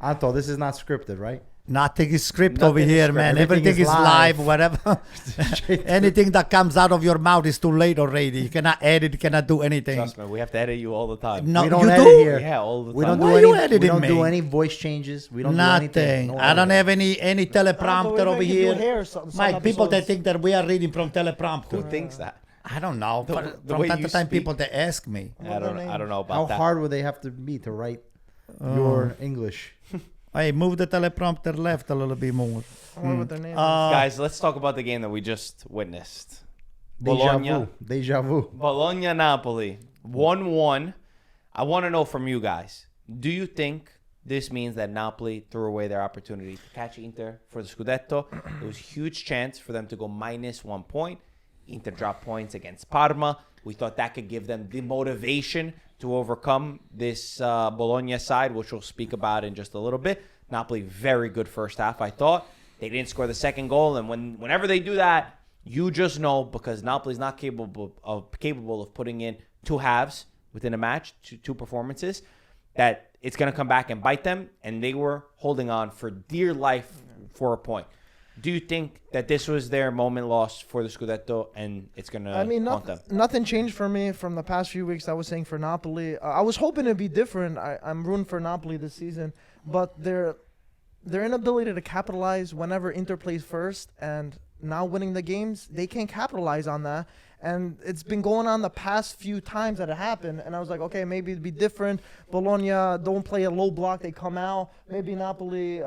Anto, this is not scripted, right? Nothing is scripted over here, man. Everything Everything is live, whatever. Anything that comes out of your mouth is too late already. You cannot edit, you cannot do anything. Trust me, we have to edit you all the time. No, We don't you edit do? here. Yeah, all the time. We don't Why do you any. We editing don't do me? any voice changes. We don't Nothing. do anything. No I don't edit. have any teleprompter over here. Some Mike, people that episodes. think that we are reading from Who teleprompter. thinks that? I don't know. The From way time you to time, speak. people they ask me. I don't know about How that. hard would they have to be to write your English? Hey, move the teleprompter left a little bit more. I wonder what their name is. Guys, let's talk about the game that we just witnessed. Deja vu. Bologna, Napoli. 1-1. I want to know from you guys. Do you think this means that Napoli threw away their opportunity to catch Inter for the Scudetto? It was a huge chance for them to go minus 1 point. Inter dropped points against Parma. We thought that could give them the motivation to overcome this Bologna side, which we'll speak about in just a little bit. Napoli, very good first half, I thought. They didn't score the second goal, and whenever they do that, you just know, because Napoli's not capable of putting in two halves within a match, two performances, that it's going to come back and bite them, and they were holding on for dear life for a point. Do you think that this was their moment lost for the Scudetto, and it's going to haunt them? Nothing changed for me from the past few weeks. I was saying for Napoli. I was hoping it'd be different. I'm rooting for Napoli this season, but their inability to capitalize whenever Inter plays first and now winning the games, they can't capitalize on that. And it's been going on the past few times that it happened. And I was like, okay, maybe it'd be different. Bologna don't play a low block. They come out. Maybe Napoli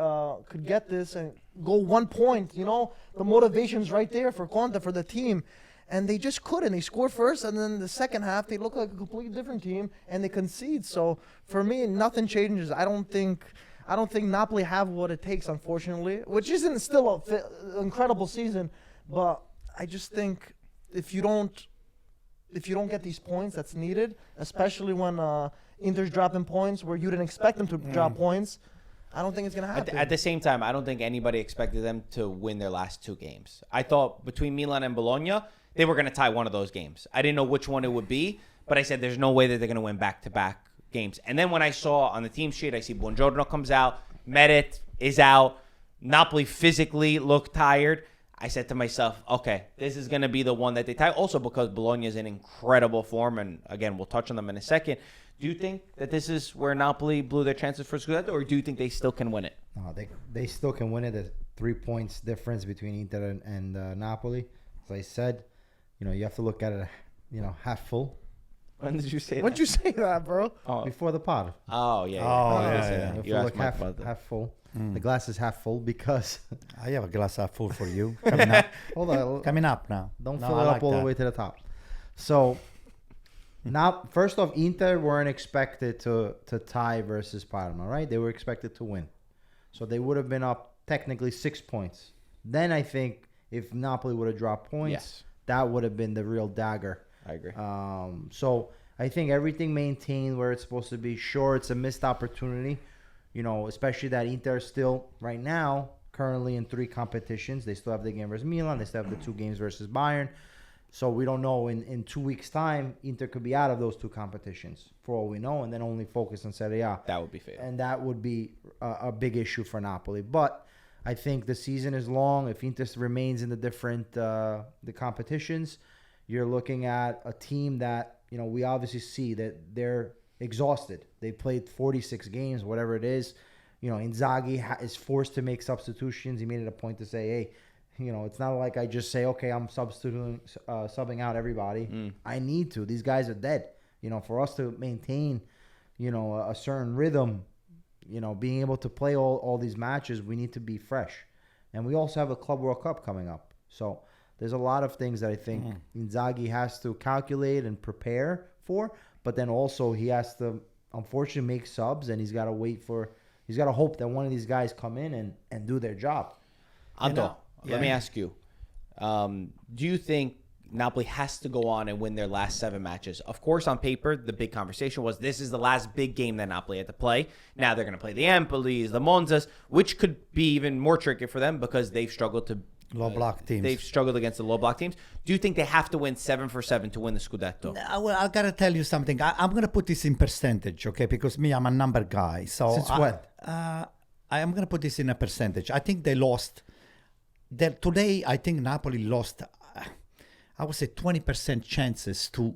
could get this and go 1 point. You know, the motivation's right there for Conte, for the team. And they just couldn't. They scored first, and then the second half, they look like a completely different team, and they concede. So for me, nothing changes. I don't think Napoli have what it takes, unfortunately, which isn't still an incredible season. But I just think if you don't get these points that's needed, especially when Inter's dropping points where you didn't expect them to drop points, I don't think it's going to happen. At the same time, I don't think anybody expected them to win their last two games. I thought between Milan and Bologna, they were going to tie one of those games. I didn't know which one it would be, but I said there's no way that they're going to win back-to-back games. And then when I saw on the team sheet, I see Buongiorno comes out, Merit is out, Napoli physically looked tired. I said to myself, okay, this is going to be the one that they tie. Also because Bologna is in incredible form, and again, we'll touch on them in a second. Do you think that this is where Napoli blew their chances for Scudetto, or do you think they still can win it? No, they still can win it. There's 3 points difference between Inter and Napoli. As I said, you have to look at it, half full. When did you say that? When'd you say that, bro? Oh, Before the pod. Oh, yeah. You have You to asked look Mike about that. half full. The glass is half full because I have a glass half full for you. Coming up. hold on, Coming up now. don't No, fill I it up like all that. the way to the top. So now, first off, Inter weren't expected to tie versus Parma, right? They were expected to win, so they would have been up technically 6 points. Then I think if Napoli would have dropped points, that would have been the real dagger. I agree. So I think everything maintained where it's supposed to be. Sure, it's a missed opportunity, especially that Inter is still right now currently in 3 competitions. They still have the game versus Milan. They still have the 2 games versus Bayern. So we don't know in 2 weeks' time, Inter could be out of those 2 competitions for all we know, and then only focus on Serie A. That would be fair. And that would be a big issue for Napoli. But I think the season is long. If Inter remains in the different the competitions, you're looking at a team that, we obviously see that they're exhausted. They played 46 games, whatever it is. Inzaghi is forced to make substitutions. He made it a point to say, hey, it's not like I just say, okay, I'm subbing out everybody. I need to. These guys are dead. For us to maintain, a certain rhythm, being able to play all these matches, we need to be fresh. And we also have a Club World Cup coming up. So there's a lot of things that I think Inzaghi has to calculate and prepare for. But then also he has to, unfortunately, make subs, and he's got to hope that one of these guys come in and do their job. Anto, let me ask you. Do you think Napoli has to go on and win their last 7 matches? Of course, on paper, the big conversation was this is the last big game that Napoli had to play. Now they're going to play the Empolis, the Monzas, which could be even more tricky for them because they've struggled to Low block teams. They've struggled against the low block teams. Do you think they have to win 7 for 7 to win the Scudetto? Well, I gotta tell you something. I'm gonna put this in percentage, okay? Because I'm a number guy. So Since when? I'm going to put this in a percentage. I think they lost. Today, I think Napoli lost, I would say 20% chances to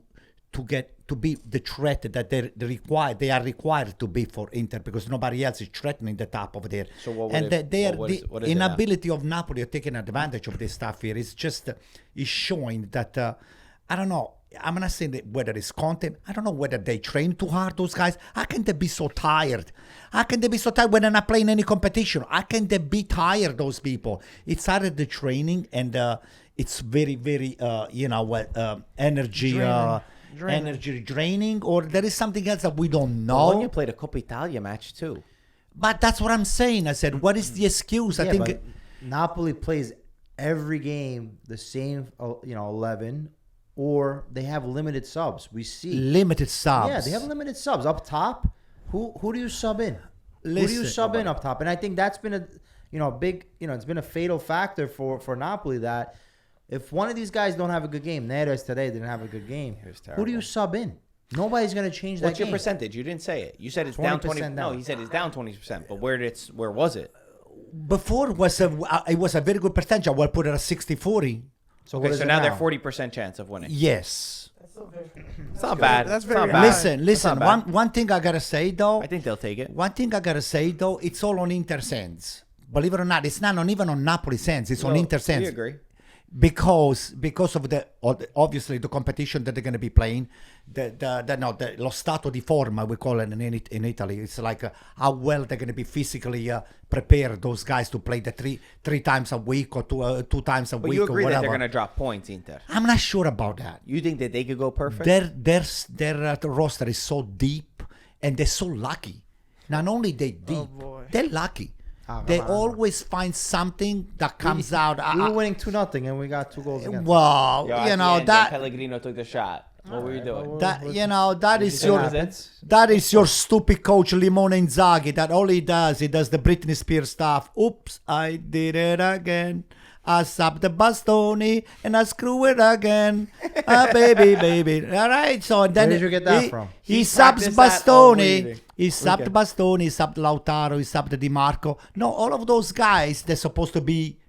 be the threat that they are required to be for Inter, because nobody else is threatening the top over there. So what and is the inability of Napoli of taking advantage of this stuff here is just is showing that I don't know. I'm not saying that whether it's Conte. I don't know whether they train too hard, those guys. How can they be so tired? How can they be so tired when they're not playing any competition? How can they be tired, those people? It's either the training and it's very, very, energy energy draining, or there is something else that we don't know. Bologna played a Coppa Italia match too. But that's what I'm saying. I said, what is the excuse? I think but Napoli plays every game the same, 11, or they have limited subs. We see limited subs. Yeah, they have limited subs up top. Who do you sub in? Who do you sub in up top? And I think that's been a big, it's been a fatal factor for Napoli, that if one of these guys don't have a good game, Neres today didn't have a good game. Who do you sub in? Nobody's going to change that. What's your percentage? You didn't say it. You said it's down 20%. No, he said it's down 20%. But where was it? Before it was a very good percentage. I will put it at 60-40. So now they're 40% chance of winning. Yes. It's not bad. That's It's not very bad. Listen. One thing I gotta say though. I think they'll take it. One thing I gotta say though, it's all on Inter's hands. Believe it or not, it's not even on Napoli's hands. It's on Inter's hands. We agree. Because of obviously the competition that they're going to be playing, lo stato di forma, we call it in Italy. It's like how well they're going to be physically prepared, those guys, to play the three times a week or two times a But week. you agree or that whatever. they're going to drop points, Inter? I'm not sure about that. You think that they could go perfect? Their roster is so deep, and they're so lucky. Not only they deep, they're lucky. They always find something that comes out. We were winning 2-0 and we got 2 goals against. Well, that Pellegrino took the shot. What were you doing? That is your stupid coach Limone Inzaghi. That all he does the Britney Spears stuff. Oops, I did it again. I sub the bastoni and I screw it again. Baby. All right. So then where did you get that from? He subs Bastoni. He subbed Bastoni. He subbed Lautaro. He subbed Di Marco. No, all of those guys, they're supposed to be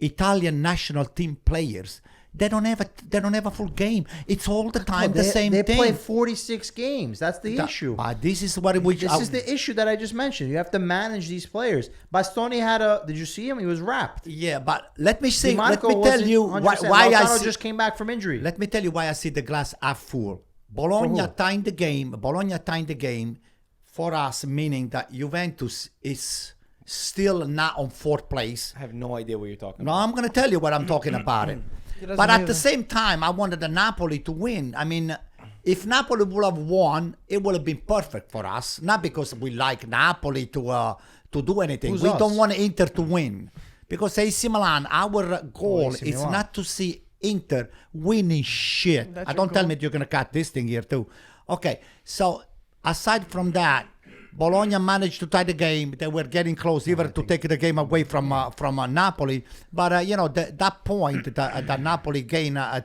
Italian national team players. They don't have a full game. It's all the time the same thing. They play 46 games. That's the issue. This is what we. This is the issue that I just mentioned. You have to manage these players. Bastoni did you see him? He was wrapped. Yeah, but let me tell you why Lautaro just came back from injury. Let me tell you why I see the glass half full. Bologna tying the game for us, meaning that Juventus is still not on 4th place. I have no idea what you're talking No, about. I'm going to tell you what I'm talking about. But at the same time, I wanted the Napoli to win. I mean, if Napoli would have won, it would have been perfect for us. Not because we like Napoli to do anything. We don't want Inter to win. Because AC Milan, our goal is not to see Inter winning shit. Don't tell me you're going to cut this thing here too. Okay, so aside from that, Bologna managed to tie the game. They were getting close even to take the game away from Napoli. But, that point that Napoli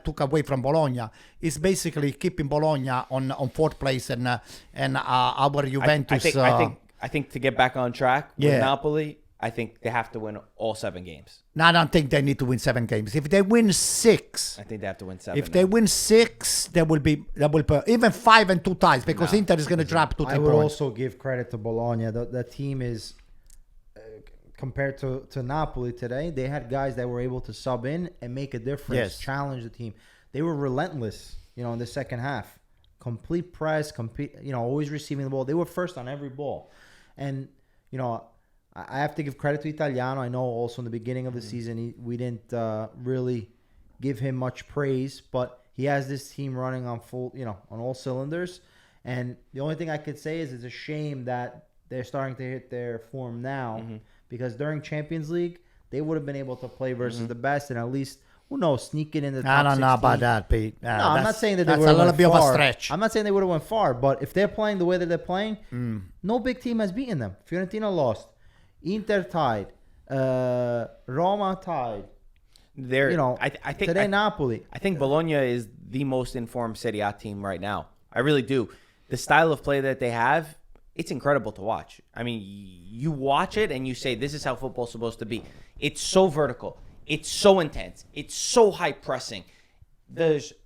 took away from Bologna is basically keeping Bologna on 4th place and our Juventus. I think to get back on track with Napoli, I think they have to win all 7 games. No, I don't think they need to win 7 games. If they win 6, I think they have to win 7. If they win 6, they will be even 5 and 2 ties, because Inter is going to drop 2-3 points. I would also give credit to Bologna. The team is compared to Napoli today. They had guys that were able to sub in and make a difference, challenge the team. They were relentless, in the second half. Complete press, always receiving the ball. They were first on every ball, and I have to give credit to Italiano. I know also in the beginning of the season we didn't really give him much praise, but he has this team running on full, on all cylinders. And the only thing I could say is it's a shame that they're starting to hit their form now, because during Champions League they would have been able to play versus the best and at least, who knows, sneak it in the top 16. I don't know about that, Pete. No, I'm not saying that they would have went far. That's a little bit of a stretch. I'm not saying they would have went far, but if they're playing the way that they're playing, no big team has beaten them. Fiorentina lost. Inter tied, Roma tied. I think today Napoli. I think Bologna is the most informed Serie A team right now. I really do. The style of play that they have it's incredible to watch. I mean, you watch it and you say, this is how football's supposed to be. It's so vertical. It's so intense. It's so high pressing.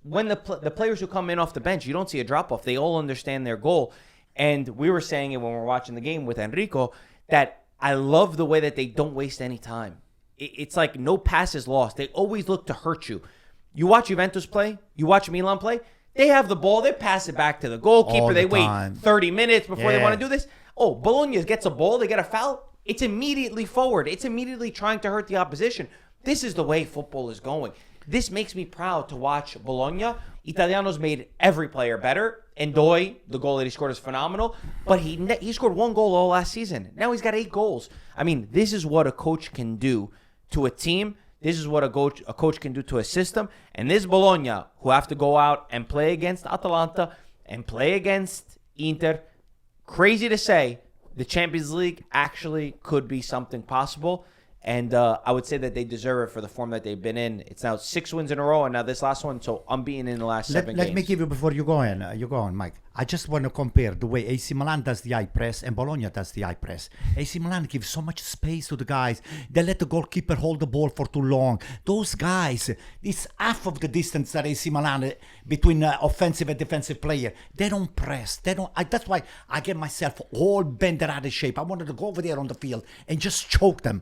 When the players who come in off the bench, you don't see a drop-off. They all understand their goal. And we were saying it when we were watching the game with Enrico, that I love the way that they don't waste any time. It's like no pass is lost. They always look to hurt you. You watch Juventus play. You watch Milan play. They have the ball. They pass it back to the goalkeeper. They wait 30 minutes before they want to do this. Oh, Bologna gets a ball. They get a foul. It's immediately forward. It's immediately trying to hurt the opposition. This is the way football is going. This makes me proud to watch Bologna. Italiano's made every player better. Ndoi, the goal that he scored is phenomenal. But he scored 1 goal all last season. Now he's got 8 goals. I mean, this is what a coach can do to a team. This is what a coach can do to a system. And this Bologna, who have to go out and play against Atalanta and play against Inter, crazy to say, the Champions League actually could be something possible. And I would say that they deserve it for the form that they've been in. It's now 6 wins in a row, and now this last one, so unbeaten in the last 7 games. Let me give you, before you go on, Mike. I just want to compare the way AC Milan does the high press and Bologna does the high press. AC Milan gives so much space to the guys. They let the goalkeeper hold the ball for too long. Those guys, it's half of the distance that AC Milan between offensive and defensive player. They don't press. That's why I get myself all bent out of shape. I wanted to go over there on the field and just choke them.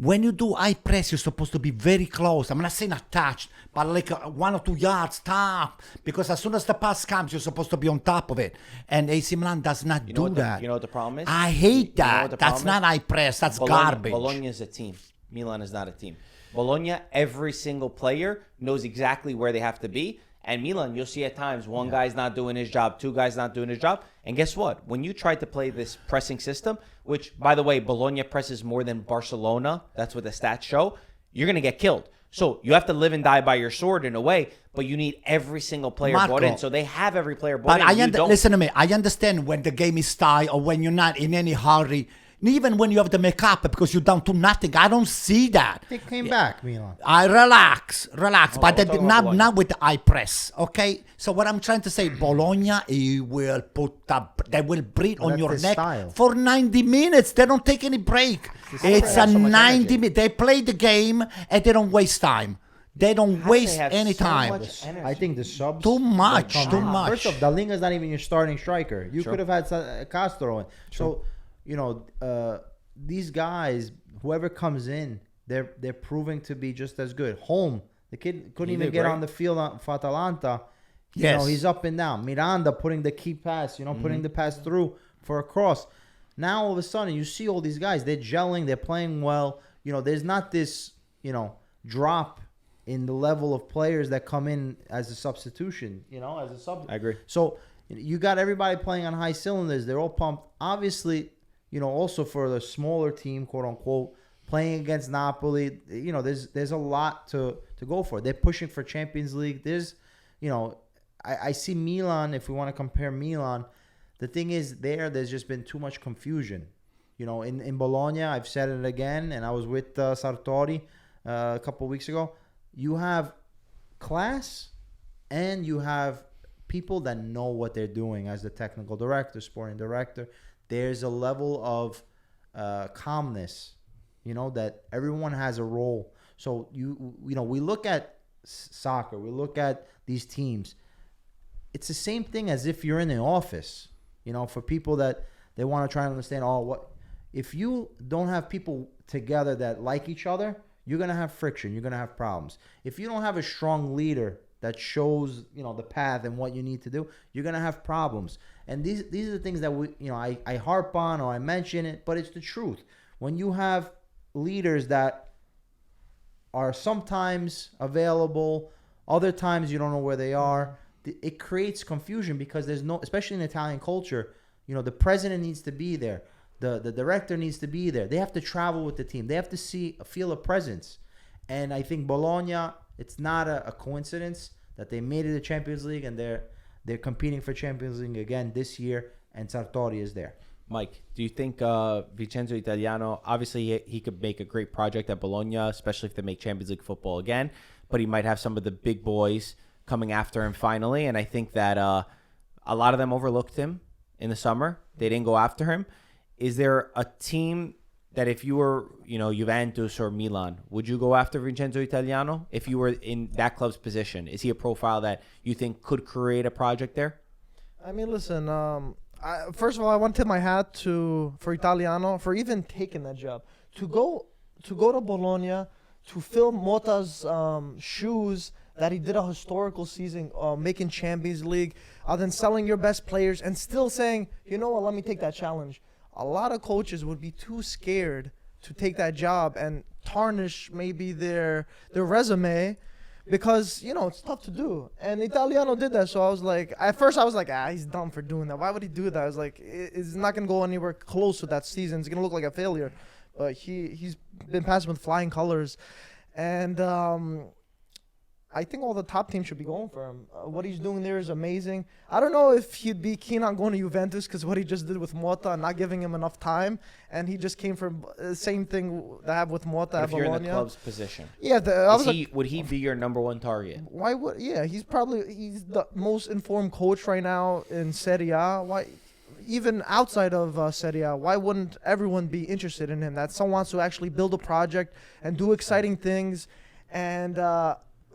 When you do high press, you're supposed to be very close. I'm not saying attached, but like 1 or 2 yards top. Because as soon as the pass comes, you're supposed to be on top of it. And AC Milan does not do that. You know what the problem is? I hate that. That's not high press. That's garbage. Bologna is a team. Milan is not a team. Bologna, every single player knows exactly where they have to be. And Milan, you'll see at times one guy's not doing his job, 2 guys not doing his job. And guess what? When you try to play this pressing system, which, by the way, Bologna presses more than Barcelona, that's what the stats show, you're going to get killed. So you have to live and die by your sword in a way, but you need every single player brought in. So they have every player brought in. Listen to me. I understand when the game is tied or when you're not in any hurry. Even when you have to make up because you're down to nothing. I don't see that. They came back, Milan. I relax, but they did not with the high press. Okay, so what I'm trying to say, Bologna, they will breathe on your neck for 90 minutes. They don't take any break. It's a 90 minutes. They play the game and they don't waste time. They don't waste any time. I think the subs too much. First off, Dalinga's not even your starting striker. You could have had Castro in. So. You know, these guys, whoever comes in, they're proving to be just as good. Holm, the kid couldn't even get on the field for Atalanta. You know, he's up and down. Miranda putting the key pass, putting the pass through for a cross. Now all of a sudden you see all these guys, they're gelling, they're playing well. You know, there's not this, drop in the level of players that come in as a substitution, as a sub. I agree. So you got everybody playing on high cylinders. They're all pumped. Obviously, also for the smaller team, quote unquote, playing against Napoli, there's a lot to go for. They're pushing for Champions League. There's, I see Milan, if we want to compare Milan, the thing is there's just been too much confusion. In Bologna, I've said it again, and I was with Sartori a couple of weeks ago. You have class and you have people that know what they're doing as the technical director, sporting director. There's a level of calmness, that everyone has a role. So we look at soccer, we look at these teams. It's the same thing as if you're in the office. For people that they want to try and understand, if you don't have people together that like each other, you're gonna have friction. You're gonna have problems. If you don't have a strong leader that shows the path and what you need to do, you're gonna have problems. And these are the things that I harp on or I mention it, but it's the truth. When you have leaders that are sometimes available, other times you don't know where they are, it creates confusion because there's no, especially in Italian culture, the president needs to be there, the director needs to be there. They have to travel with the team. They have to feel a presence. And I think Bologna, it's not a coincidence that they made it to Champions League and they're competing for Champions League again this year, and Sartori is there. Mike, do you think Vincenzo Italiano, obviously he could make a great project at Bologna, especially if they make Champions League football again, but he might have some of the big boys coming after him finally, and I think that a lot of them overlooked him in the summer. They didn't go after him. Is there a team that if you were, Juventus or Milan, would you go after Vincenzo Italiano if you were in that club's position? Is he a profile that you think could create a project there? I mean, listen. First of all, I want to tip my hat for Italiano for even taking that job. To go to Bologna, to fill Motta's shoes that he did a historical season, making Champions League, then selling your best players and still saying, you know what, let me take that challenge. A lot of coaches would be too scared to take that job and tarnish maybe their resume because, it's tough to do. And Italiano did that. So I was like, at first I was like, he's dumb for doing that. Why would he do that? I was like, it's not going to go anywhere close to that season. It's going to look like a failure. But he's been passing with flying colors. And I think all the top teams should be going for him. What he's doing there is amazing. I don't know if he'd be keen on going to Juventus because what he just did with Motta, not giving him enough time, and he just came from the same thing that happened with Motta at If you're Bologna. in the club's position, Yeah, would he be your number one target? Why would? Yeah, he's the most informed coach right now in Serie A. Why? Even outside of Serie A, why wouldn't everyone be interested in him? That someone wants to actually build a project and do exciting things, and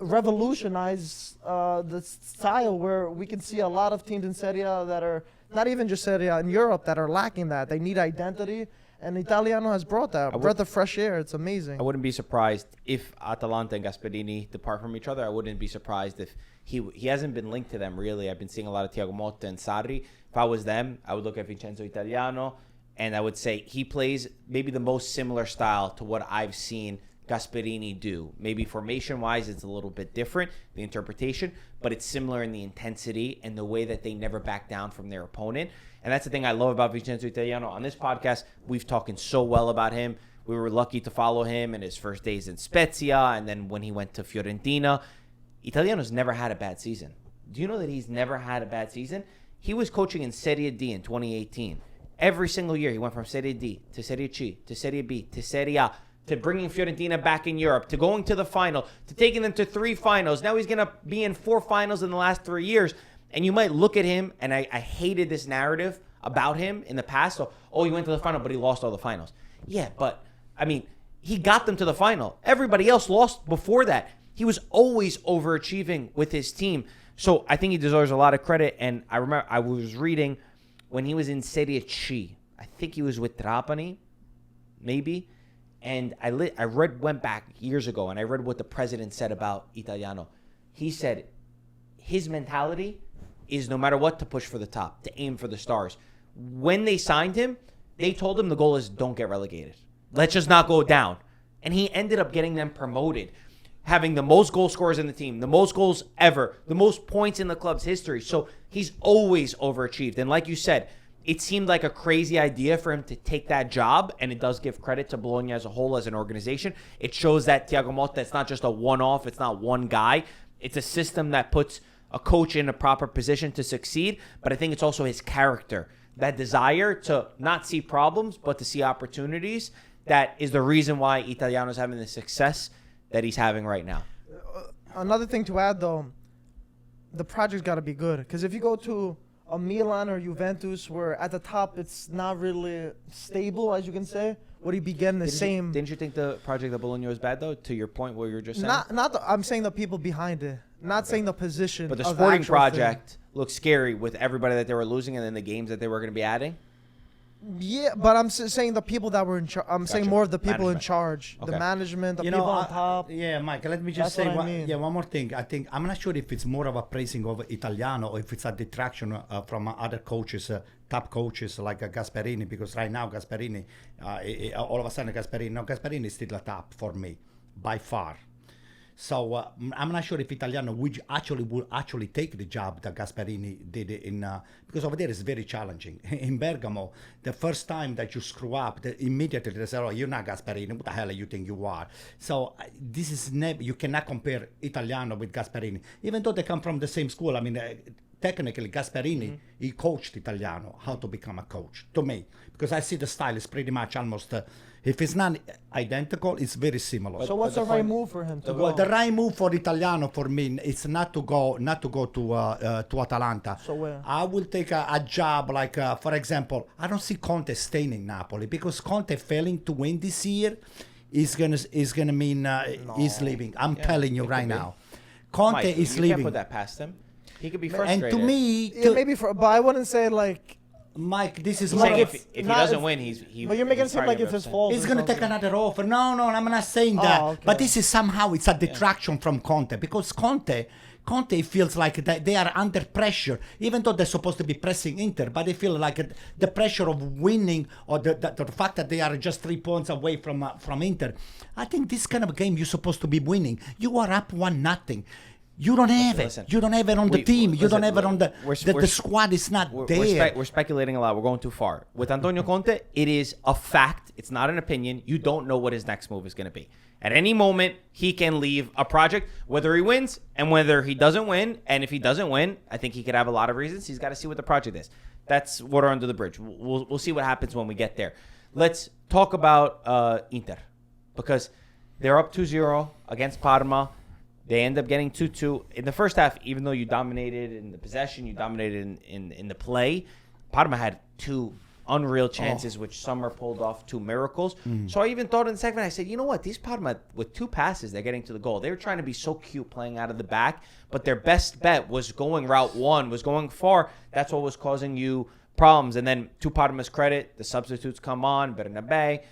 revolutionize the style where we can see a lot of teams in Serie A that are not even just Serie A in Europe that are lacking that. They need identity, and Italiano has brought that. Breath of fresh air. It's amazing. I wouldn't be surprised if Atalanta and Gasperini depart from each other. I wouldn't be surprised if he hasn't been linked to them, really. I've been seeing a lot of Thiago Motta and Sarri. If I was them, I would look at Vincenzo Italiano, and I would say he plays maybe the most similar style to what I've seen Gasperini do. Maybe formation-wise, it's a little bit different, the interpretation, but it's similar in the intensity and the way that they never back down from their opponent. And that's the thing I love about Vincenzo Italiano. On this podcast, we've talked so well about him. We were lucky to follow him in his first days in Spezia, and then when he went to Fiorentina. Italiano's never had a bad season. Do you know that he's never had a bad season? He was coaching in Serie D in 2018. Every single year, he went from Serie D to Serie C to Serie B to Serie A, to bringing Fiorentina back in Europe, to going to the final, to taking them to 3 finals. Now he's going to be in 4 finals in the last 3 years. And you might look at him, and I hated this narrative about him in the past. So, he went to the final, but he lost all the finals. Yeah, but, he got them to the final. Everybody else lost before that. He was always overachieving with his team. So I think he deserves a lot of credit. And I remember I was reading when he was in Serie C. I think he was with Trapani, maybe. And went back years ago, and I read what the president said about Italiano. He said his mentality is no matter what to push for the top, to aim for the stars. When they signed him, they told him the goal is don't get relegated. Let's just not go down. And he ended up getting them promoted, having the most goal scorers in the team, the most goals ever, the most points in the club's history. So he's always overachieved. And like you said, it seemed like a crazy idea for him to take that job, and it does give credit to Bologna as a whole, as an organization. It shows that Thiago Motta, it's not just a one-off, it's not one guy. It's a system that puts a coach in a proper position to succeed, but I think it's also his character, that desire to not see problems, but to see opportunities, that is the reason why Italiano's having the success that he's having right now. Another thing to add, though, the project's got to be good, because if you go to a Milan or Juventus, where at the top it's not really stable, as you can say, would he be getting the same? Didn't you think the project at Bologna was bad, though, to your point where you were just saying? I'm saying the people behind it, not saying the position. But the sporting project looked scary with everybody that they were losing and then the games that they were going to be adding? Yeah, but I'm saying the people that were in charge. I'm saying more of the people in charge, the management, the people on top. Yeah, Mike, let me just say one more thing. I think I'm not sure if it's more of a praising of Italiano or if it's a detraction from other coaches, top coaches like Gasperini, because right now Gasperini, all of a sudden Gasperini is still a top for me, by far. So I'm not sure if Italiano would actually take the job that Gasperini did because over there is very challenging. In Bergamo, the first time that you screw up, immediately they say, "Oh, you're not Gasperini. What the hell you think you are?" So this is you cannot compare Italiano with Gasperini, even though they come from the same school. technically Gasperini, he coached Italiano how to become a coach, to me. Because I see the style is pretty much almost, if it's not identical, it's very similar. So what's the right move for him to go? Well, the right move for Italiano for me is not to go to Atalanta. So where? I will take a job like, for example, I don't see Conte staying in Napoli because Conte failing to win this year is gonna mean he's leaving. I'm telling you right now, Conte Mike, is you leaving. can't put that past him. He could be frustrated. And to me, Yeah, maybe but I wouldn't say like. Mike, this is He's my. saying if he not doesn't if- win, he. But you're making it he's seem probably like it's gonna his be upset. fault. He's or going to take something. another offer. No, I'm not saying that. okay. But this is somehow it's a detraction from Conte because Conte feels like that they are under pressure, even though they're supposed to be pressing Inter. But they feel like the pressure of winning or the fact that they are just 3 points away from Inter. I think this kind of game you're supposed to be winning. You are up 1-0. You don't have it. Listen, You don't have it on the team. You don't have it on the. we're- The squad is not there. We're speculating a lot. We're going too far. With Antonio Conte, it is a fact. It's not an opinion. You don't know what his next move is going to be. At any moment, he can leave a project, whether he wins and whether he doesn't win. And if he doesn't win, I think he could have a lot of reasons. He's got to see what the project is. That's water under the bridge. We'll see what happens when we get there. Let's talk about Inter because they're up 2-0 against Parma. They end up getting 2-2. In the first half, even though you dominated in the possession, you dominated in the play, Parma had 2 unreal chances, which Summer pulled off 2 miracles. So I even thought in the second, I said, you know what? These Parma, with 2 passes, they're getting to the goal. They were trying to be so cute playing out of the back, but their best bet was going route 1, was going far. That's what was causing you problems. And then to Parma's credit, the substitutes come on, Bernabe.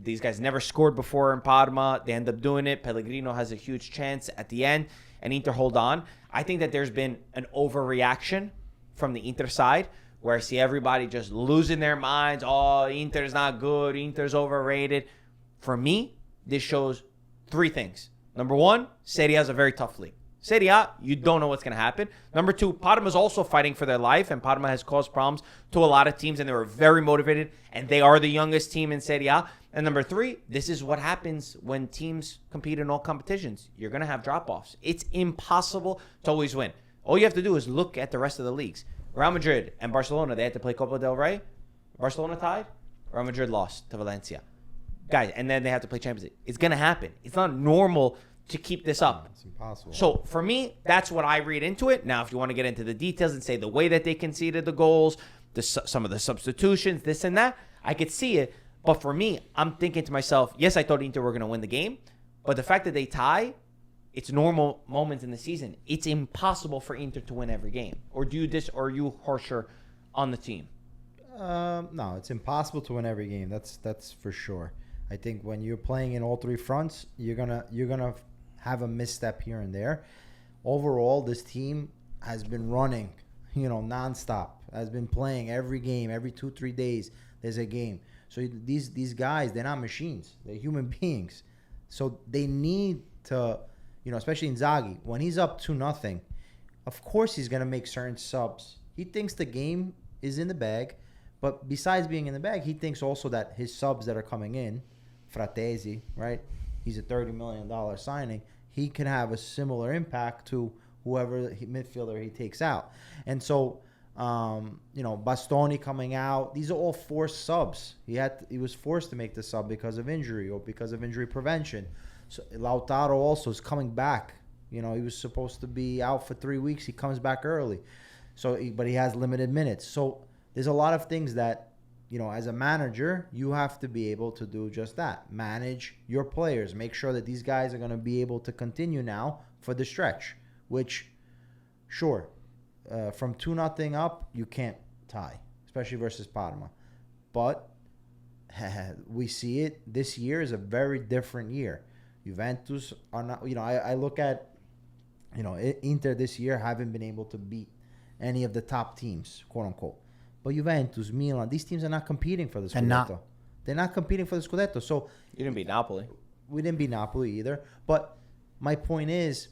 These guys never scored before in Parma. They end up doing it. Pellegrino has a huge chance at the end, and Inter hold on. I think that there's been an overreaction from the Inter side, where I see everybody just losing their minds. Oh, Inter's not good. Inter's overrated. For me, this shows 3 things. Number 1, Serie A is a very tough league. Serie A, you don't know what's going to happen. Number 2, Parma's also fighting for their life, and Parma has caused problems to a lot of teams, and they were very motivated, and they are the youngest team in Serie A. And number 3, this is what happens when teams compete in all competitions. You're going to have drop-offs. It's impossible to always win. All you have to do is look at the rest of the leagues. Real Madrid and Barcelona, they had to play Copa del Rey. Barcelona tied. Real Madrid lost to Valencia. Guys, and then they have to play Champions League. It's going to happen. It's not normal to keep this up. It's impossible. So for me, that's what I read into it. Now, if you want to get into the details and say the way that they conceded the goals, some of the substitutions, this and that, I could see it. But for me, I'm thinking to myself, yes, I thought Inter were going to win the game, but the fact that they tie, it's normal moments in the season. It's impossible for Inter to win every game. Or are you harsher on the team? No, it's impossible to win every game. That's for sure. I think when you're playing in all 3 fronts, you're gonna have a misstep here and there. Overall, this team has been running, nonstop. Has been playing every game, every 2-3 days. There's a game. So these guys, they're not machines. They're human beings. So they need to, especially Inzaghi, when he's up 2-0, of course he's gonna make certain subs. He thinks the game is in the bag, but besides being in the bag, he thinks also that his subs that are coming in, Fratesi, right? He's a $30 million signing. He can have a similar impact to whoever midfielder he takes out. And so, Bastoni coming out, these are all forced subs. He was forced to make the sub because of injury or because of injury prevention. So Lautaro also is coming back. He was supposed to be out for 3 weeks. He comes back early. But he has limited minutes. So there's a lot of things that, as a manager, you have to be able to do just that. Manage your players. Make sure that these guys are going to be able to continue now for the stretch, which, sure, from 2-0 up, you can't tie, especially versus Parma. But we see it. This year is a very different year. Juventus are not, I look at, Inter this year haven't been able to beat any of the top teams, quote unquote. But Juventus, Milan, these teams are not competing for the Scudetto. They're not competing for the Scudetto. So You didn't beat Napoli. we didn't beat Napoli either. But my point is,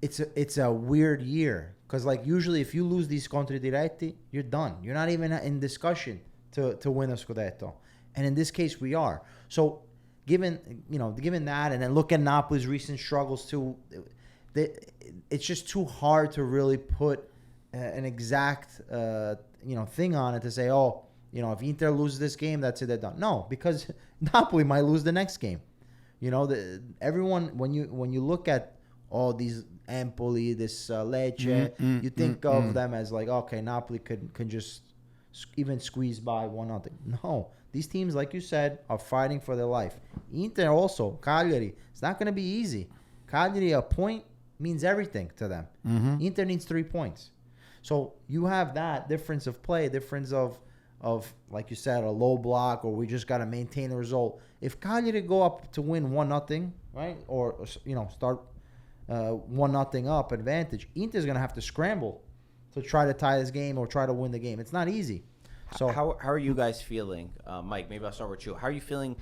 it's a weird year. Because usually if you lose these contri diretti, you're done. You're not even in discussion to win a Scudetto. And in this case, we are. So given that, and then look at Napoli's recent struggles too, it's just too hard to really put an exact thing on it to say, oh, if Inter loses this game, that's it, they're done. No, because Napoli might lose the next game. Everyone, when you look at all these Empoli, this Lecce, you think of them as like, okay, Napoli can just even squeeze by 1-0. No, these teams, like you said, are fighting for their life. Inter also, Cagliari, it's not going to be easy. Cagliari, a point means everything to them. Inter needs 3 points. So you have that difference of play, difference of like you said, a low block, or we just got to maintain the result. If Cagliari go up to win 1-0, right, or start 1-0 up advantage, Inter's going to have to scramble to try to tie this game or try to win the game. It's not easy. So how are you guys feeling, Mike? Maybe I'll start with you. How are you feeling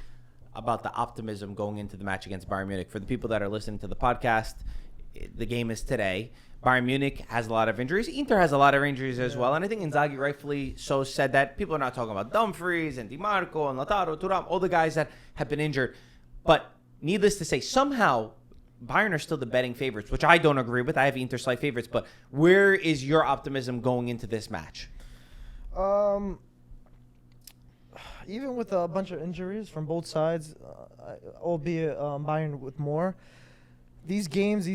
about the optimism going into the match against Bayern Munich? For the people that are listening to the podcast, the game is today. Bayern Munich has a lot of injuries. Inter has a lot of injuries as well. And I think Inzaghi rightfully so said that people are not talking about Dumfries and Di Marco and Lautaro, Thuram, all the guys that have been injured. But needless to say, somehow Bayern are still the betting favorites, which I don't agree with. I have Inter slight favorites. But where is your optimism going into this match? Even with a bunch of injuries from both sides, albeit Bayern with more, these games,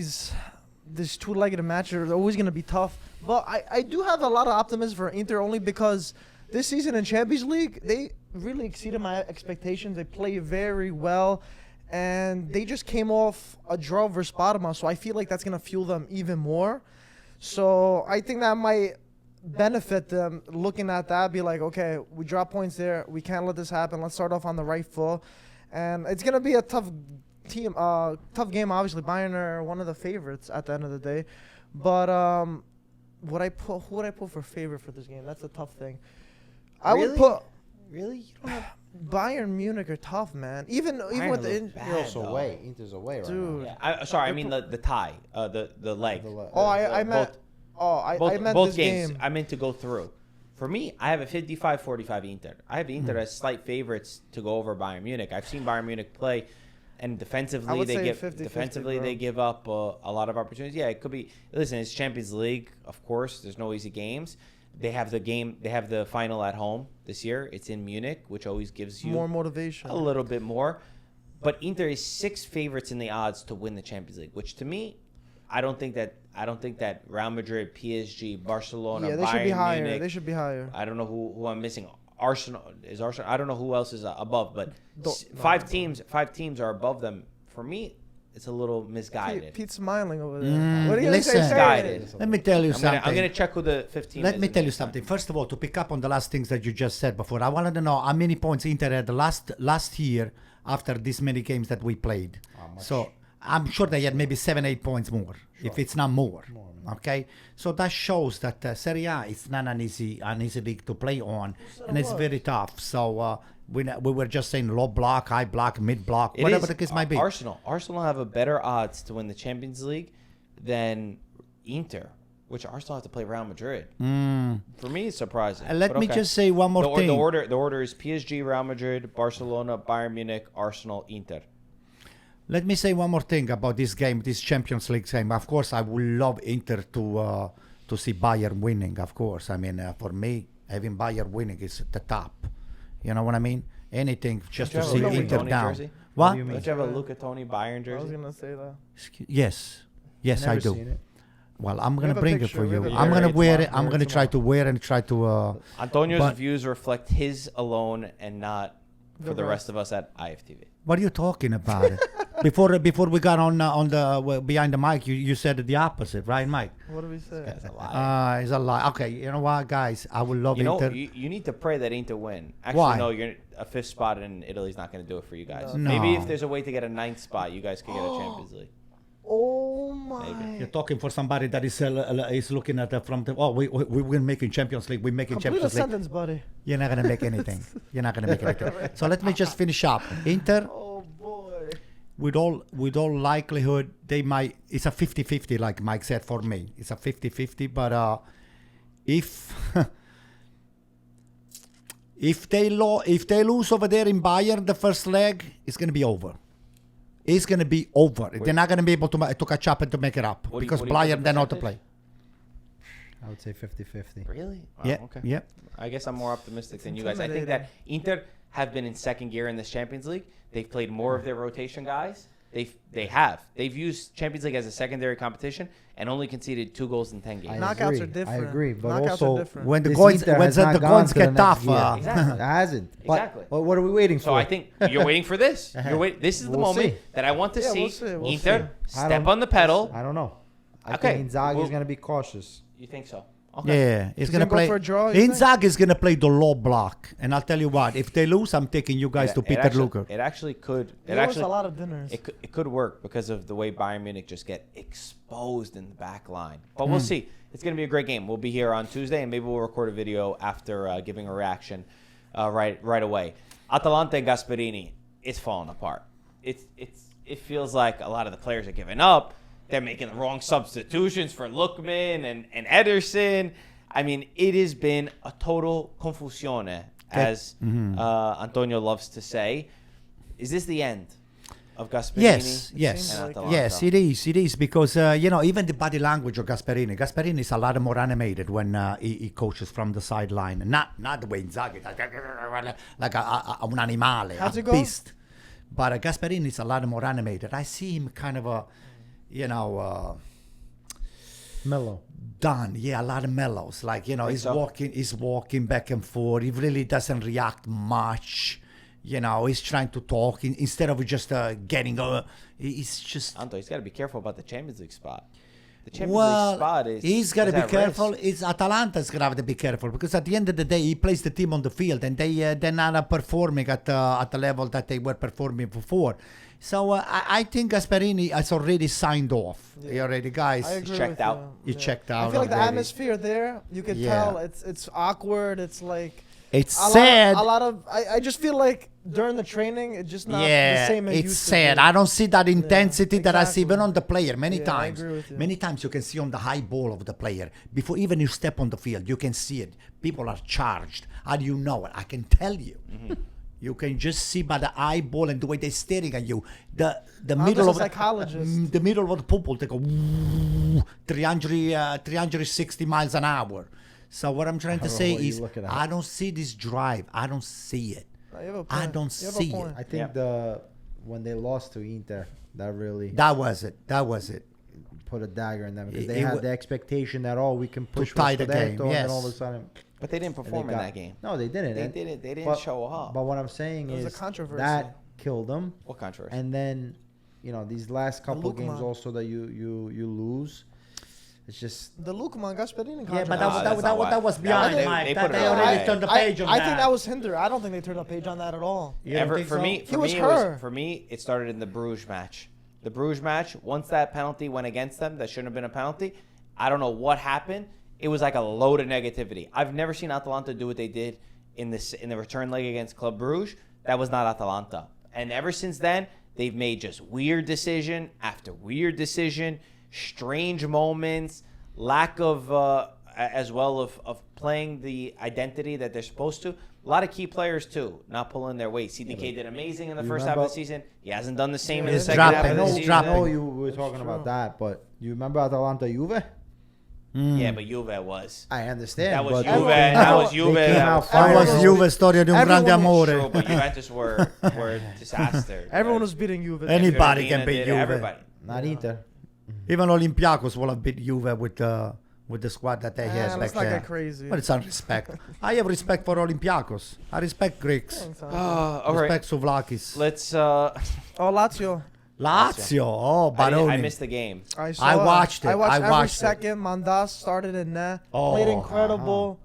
this two-legged match are always going to be tough. But I do have a lot of optimism for Inter, only because this season in Champions League, they really exceeded my expectations. They play very well, and they just came off a draw versus Parma, so I feel like that's going to fuel them even more. So I think that might benefit them, looking at that, be like, okay, we drop points there. We can't let this happen. Let's start off on the right foot. And it's going to be a tough game. Obviously, Bayern are one of the favorites at the end of the day. But who would I put for favorite for this game? That's a tough thing. I would put... Really? You don't have... Bayern Munich are tough, man. Even with the Inter's away. Inter's away right Dude. now. Yeah, I mean the tie, the leg. I meant Both this games. game. I meant to go through. For me, I have a 55-45 Inter. I have Inter as slight favorites to go over Bayern Munich. I've seen Bayern Munich play, and defensively they give up a lot of opportunities. Yeah, it could be. Listen, it's Champions League, of course. There's no easy games. They have the final at home this year. It's in Munich, which always gives you more motivation, a little bit more. But Inter is 6 favorites in the odds to win the Champions League, which to me, I don't think that Real Madrid, PSG, Barcelona, they Bayern should be higher. Munich, They should be higher. I don't know who I'm missing. Arsenal. I don't know who else is above, but five teams are above them. For me, it's a little misguided. Pete's smiling over there. What are you Listen, going to say? Misguided. Let me tell you something. I'm going to check who the 15 Let is me in tell the you time. something. First of all, to pick up on the last things that you just said before, I wanted to know how many points Inter had last year after this many games that we played. So I'm sure they had maybe 7-8 points more, if it's not more. Okay, so that shows that Serie A is not an easy league to play on, and it's very tough. So we were just saying low block, high block, mid block, whatever the case might be. Arsenal have a better odds to win the Champions League than Inter, which Arsenal have to play Real Madrid. For me, it's surprising. Let me just say one more thing. The order is PSG, Real Madrid, Barcelona, Bayern Munich, Arsenal, Inter. Let me say one more thing about this game, this Champions League game. Of course, I would love Inter to see Bayern winning, of course. I mean, for me, having Bayern winning is the top. You know what I mean? Anything just to see Inter down. Jersey? What? Don't you have a Luca Toni Bayern I was jersey? going to say that. Yes, I Never do. seen it. Well, I'm going have to a bring it picture. for We you. have a I'm going to picture. wear it. Tomorrow. I'm going to try to wear and try to... Antonio's but- views reflect his alone and not for the rest of us at IFTV. What are you talking about? Before we got on the behind the mic, you said the opposite, right, Mike? What do we say? That's a lie. It's a lie. Okay, you know what, guys? I would love You know, Inter. you need to pray that Inter win. Actually, Why? no, a 5th spot in Italy's not going to do it for you guys. No. Maybe if there's a way to get a 9th spot, you guys could get a Champions League. Oh, my. You're talking for somebody that is looking at from the. Oh, we will make in Champions League. We're making Complete a Champions League. sentence, buddy. You're not gonna make anything. You're not gonna make anything. So let me just finish up. Inter, Oh, boy. with all likelihood, they might. It's a 50-50, like Mike said. For me, it's a 50-50. But if they lose over there in Bayern the first leg, it's gonna be over. It's gonna be over. They're not gonna be able to catch up and to make it up What do you because put the Bayern they're not to percentage? play. I would say 50-50. Really? Wow, Yeah. Okay. Yeah. I guess I'm more optimistic than you guys. I think that Inter have been in second gear in this Champions League. They've played more of their rotation guys. They've used Champions League as a secondary competition and only conceded 2 goals in 10 games. Knockouts are different. I agree, but Knockouts also are different. When the this coins, Inter when has the not gone coins to the get next tough, gear. Exactly. It hasn't. Exactly. But what are we waiting for? So I think you're waiting for this. This is the We'll moment see. that I want to Yeah, see we'll see, we'll Inter see. I step don't- on the pedal. I don't know. I Okay, think Inzaghi well- is going to be cautious. You think so? Okay. Yeah, he's gonna gonna go play. for a draw, you think? Inzaghi is gonna play the low block, and I'll tell you what: if they lose, I'm taking you guys to Peter Luger. It actually could. He It owes actually a lot of dinners. it could work because of the way Bayern Munich just get exposed in the back line. But we'll see. It's going to be a great game. We'll be here on Tuesday, and maybe we'll record a video after giving a reaction right away. Atalanta and Gasperini, it's falling apart. It feels like a lot of the players are giving up. They're making the wrong substitutions for Lookman and Ederson. I mean, it has been a total confusione, as Antonio loves to say. Is this the end of Gasperini? Yes, and Atalanta? yes, it is because even the body language of Gasperini is a lot more animated when he coaches from the sideline, not the way Inzaghi like un animale, How's a it go? beast. But Gasperini is a lot more animated. I see him kind of Mellow. done. Yeah, a lot of mellows. Like, he's so? walking back and forth. He really doesn't react much. He's trying to talk instead of just getting he's just Anto, he's got to be careful about the Champions League spot. The Champions League spot is he's got to is be at careful. risk. It's Atalanta's gonna have to be careful because at the end of the day, he plays the team on the field, and they're not performing at the level that they were performing before. So I think Gasperini has already signed off. He already, guys. I agree checked with out. You. He checked out I feel like the already. atmosphere there, you could Yeah. tell it's awkward. It's like It's a sad. lot of I just feel like during the training, it's just not the same as it's used to sad. be. I don't see that intensity that I see exactly. even on the player many Yeah, I times. agree with you. Many times you can see on the high ball of the player before even you step on the field. You can see it. People are charged. How do you know it? I can tell you. You can just see by the eyeball and the way they're staring at you. The I'm middle just a of psychologist. the middle of the pupil, they go 360 miles an hour. So what I'm trying to don't know say what you're is, looking at. I don't see this drive. I don't see it. No, you have a I point. don't You have a see point. it. I think when they lost to Inter, that really That was it. put a dagger in them because It- they it had wa- the expectation that we can push for tie the game, Scudetto, and then all of a yes. sudden But they didn't and perform they in got- that game. No, they didn't. They And- didn't. They didn't but- show up. But what I'm saying There was a is controversy. that killed them. What controversy? And then these last couple Lukman. games also that you lose, it's just The Lukman Gasperini Yeah, but controversy. that was They- behind, they Mike. put it They away. already turned the page on I that. think that was hinder. I don't think they turned the page on that at all. You don't think For so? me, He was her. for me, it started in the Bruges match. The Bruges match. Once that penalty went against them, that shouldn't have been a penalty. I don't know what happened. It was like a load of negativity. I've never seen Atalanta do what they did in the return leg against Club Bruges. That was not Atalanta. And ever since then, they've made just weird decision after weird decision, strange moments, lack of as well of playing the identity that they're supposed to. A lot of key players too, not pulling their weight. CDK did amazing in the You first half of remember- the season. He hasn't done the same in Yeah, the he's second half dropping. of the He's season. dropping. I know you were talking true. about that, but you remember Atalanta Juve? Yeah, but Juve was. I understand. That was but Juve. they That came was out- Juve. They came out That was firing. Juve storia di un grande Everyone- True, amore. but Juventus were a disaster. Everyone was beating Juve. Anybody can Fiorentina beat did, Juve. Everybody. Not Inter. Even Olympiacos will have beat Juve with the squad that they has back Let's not there. get crazy. But it's unrespect. I have respect for Olympiacos. I respect Greeks. Thanks, huh? All right. Respect Souvlakis. Let's. Oh, Lazio. Lazio. Oh, Baroni. I missed the game. I watched it. I watched I every watched it. second. Mandas started in net. Oh, Played incredible.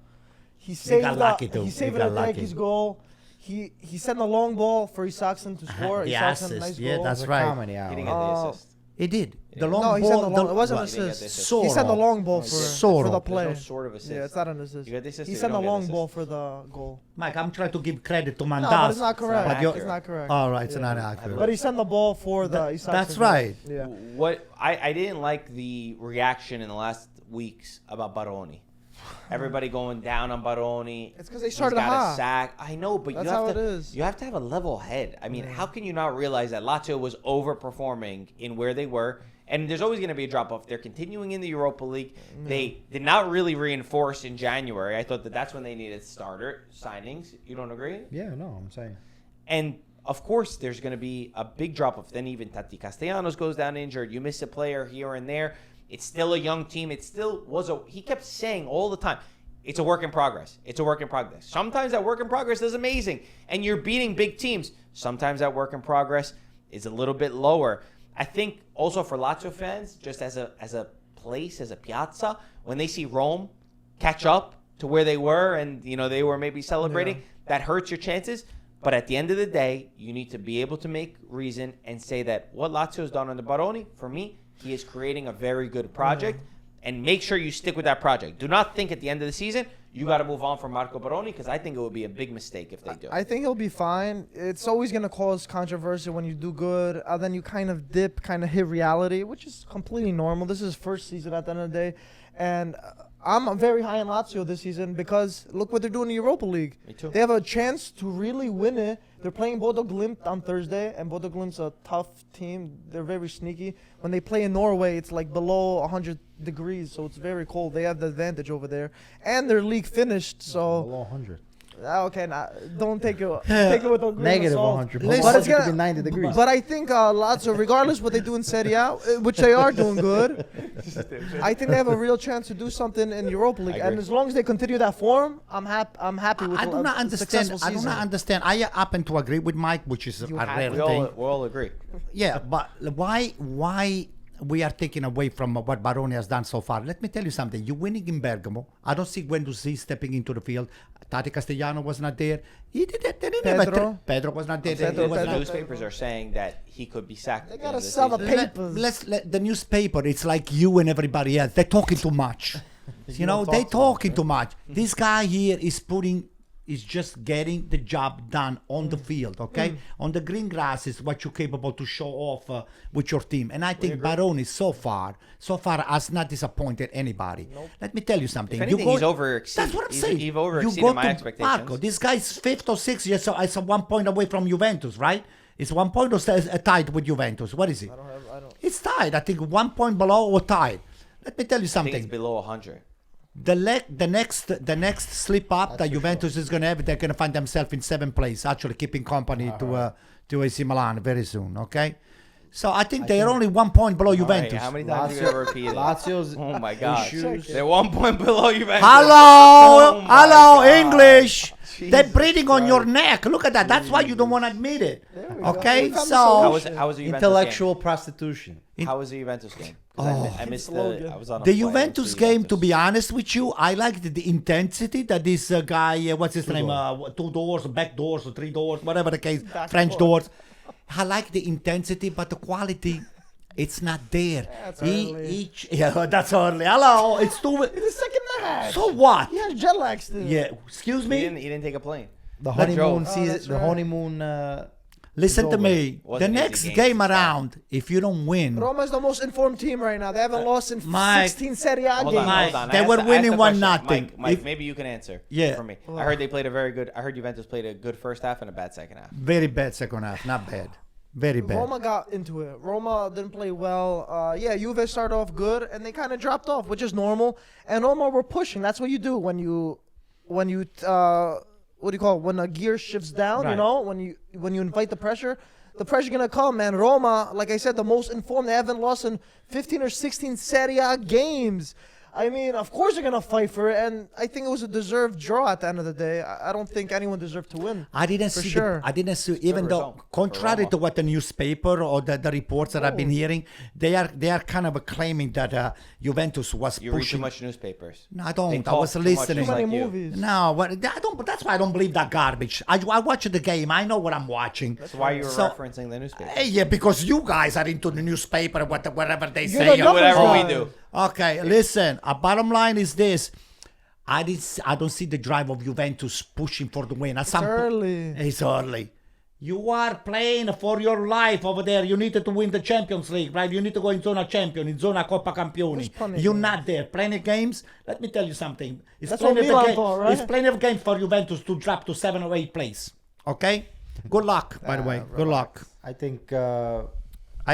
He saved got lucky too. He He saved got lucky. Adeki's goal. He sent a long ball for Isaacson to score. The Isaacson, assist. nice Yeah, goal. that's It's a right. comedy He hour. didn't get the assist. He did. The No, long No, he ball. sent the long. It wasn't Well, an he didn't get assist. the assist. Sort He sent the of. long ball Sort for the of. play. There's no sort of assist. Yeah, it's not an assist. You get the assist He or you sent a don't get long assist? ball for the goal. Mike, I'm trying to give credit to No, Mandas. but it's not correct. But you're- It's not correct. All right, it's Yeah. not accurate. But he sent the ball for the Isaacson. That's goal. right. Yeah. What I didn't like the reaction in the last weeks about Baroni. Everybody going down on Baroni. It's 'cause they He's started got hot. a sack. I know, but That's you have how to. it is. You have to have a level head. I mean, how can you not realize that Lazio was overperforming in where they were, And there's always going to be a drop-off. They're continuing in the Europa League. They did not really reinforce in January. I thought that's when they needed starter signings. You don't agree? Yeah, no, I'm saying. And, of course, there's going to be a big drop-off. Then even Tati Castellanos goes down injured. You miss a player here and there. It's still a young team. It still was he kept saying all the time, it's a work in progress. It's a work in progress. Sometimes that work in progress is amazing, and you're beating big teams. Sometimes that work in progress is a little bit lower. I think also for Lazio fans, just as a place, as a piazza, when they see Rome catch up to where they were and, they were maybe celebrating, that hurts your chances. But at the end of the day, you need to be able to make reason and say that what Lazio's done under Baroni, for me, he is creating a very good project. And make sure you stick with that project. Do not think at the end of the season you got to move on from Marco Baroni, because I think it would be a big mistake if they do. I think he'll be fine. It's always going to cause controversy when you do good. Then you kind of dip, kind of hit reality, which is completely normal. This is his first season at the end of the day. And I'm very high on Lazio this season because look what they're doing in the Europa League. Me too. They have a chance to really win it. They're playing Bodo Glimt on Thursday, and Bodo Glimt's a tough team. They're very sneaky. When they play in Norway, it's like below 100 degrees, so it's very cold. They have the advantage over there. And their league finished, so... Below 100. Okay, don't take it with a grain Negative of salt. 100. But it's gonna gonna be 90 degrees. But I think Lazio, regardless what they do in Serie A, which they are doing good, I think they have a real chance to do something in Europa League. And as long as they continue that form, I'm happy with. I do not understand. I do not understand. I happen to agree with Mike, which is a rare thing. We all agree. Yeah, but why we are taking away from what Baroni has done so far? Let me tell you something. You're winning in Bergamo. I don't see Guendouzi stepping into the field. Tati Castellano was not there. He did it. Pedro was not there. The newspapers are saying that he could be sacked. They gotta sell the papers. Let's let the newspaper. It's like you and everybody else. They're talking too much. They're talking too much. This guy here is just getting the job done on the field, okay? On the green grass is what you're capable to show off with your team. And I think Baroni so far has not disappointed anybody. Nope. Let me tell you something. If anything, he's that's what I'm saying. He's overexceeded my expectations. Marco, this guy's 5th or 6th, yes, so it's 1 point away from Juventus, right? It's 1 point or tied with Juventus. What is it? I don't. It's tied. I think 1 point below or tied. Let me tell you something. I think it's below 100. The next slip up that Juventus is going to have, they're going to find themselves in 7th place, actually keeping company to AC Milan very soon. Okay, so I think they are only 1 point below Juventus. Right, how many times are you going to repeat it? Lazio's Oh my gosh, issues. they're 1 point below Juventus. Hello, God. English. Jesus They're breathing on your Christ. neck. Look at that. That's why you don't want to admit it. Okay, We found the so How was the Juventus Intellectual prostitution. game? How was the Juventus game? 'Cause I missed I was on a the plane Juventus to game, to Juventus. be honest with you, I liked the intensity that this guy, what's his name, 2 doors, back doors, or 3 doors, whatever the case, French doors. I like the intensity, but the quality, it's not there. That's early. That's early. Hello, it's too. It's the second match. So what? He has jet lag still. Yeah, excuse He me. didn't take a plane. The That honeymoon drove. season. that's The right. honeymoon. Listen to over. me. Wasn't The easy next game game to start. around, if you don't win, Roma is the most informed team right now. They haven't lost in Mike. 16 Serie A Hold games. on. They I asked were the- I asked winning the 1-0. question. Mike, If- maybe you can answer Yeah. for me. I heard they played a very good. I heard Juventus played a good first half and a bad second half. very bad second half. Not bad. Very bad. Roma got into it. Roma didn't play well. Juve started off good, and they kind of dropped off, which is normal. And Roma were pushing. That's what you do when you what do you call it? When a gear shifts down, Right. when you invite the pressure gonna come, man. Roma, like I said, the most informed. They haven't lost in 15 or 16 Serie A games. I mean, of course they're gonna fight for it, and I think it was a deserved draw at the end of the day. I don't think anyone deserved to win. I didn't For see. sure. I didn't see. Even though, result for contrary Roma. to what the newspaper or the reports that I've been hearing, they are kind of claiming that Juventus was You read too pushing. much newspapers. No, I They don't. I talk was too much, listening. just Too many like you. movies. No, I don't. But that's why I don't believe that garbage. I watch the game. I know what I'm watching. That's why you were So- referencing the newspaper. Yeah, because you guys are into the newspaper, whatever they You're say. the numbers Whatever we guy. do. Okay, listen. Bottom line is this: I don't see the drive of Juventus pushing for the win. It's early. It's early. You are playing for your life over there. You need to win the Champions League, right? You need to go in Zona Champion, in Zona Coppa Campioni. There's plenty You're of not there. Plenty of games. Let me tell you something. It's That's plenty what of Milan ga- for, right? It's plenty of games for Juventus to drop to 7 or 8 place. Okay. Good luck, by the way. Good luck. I think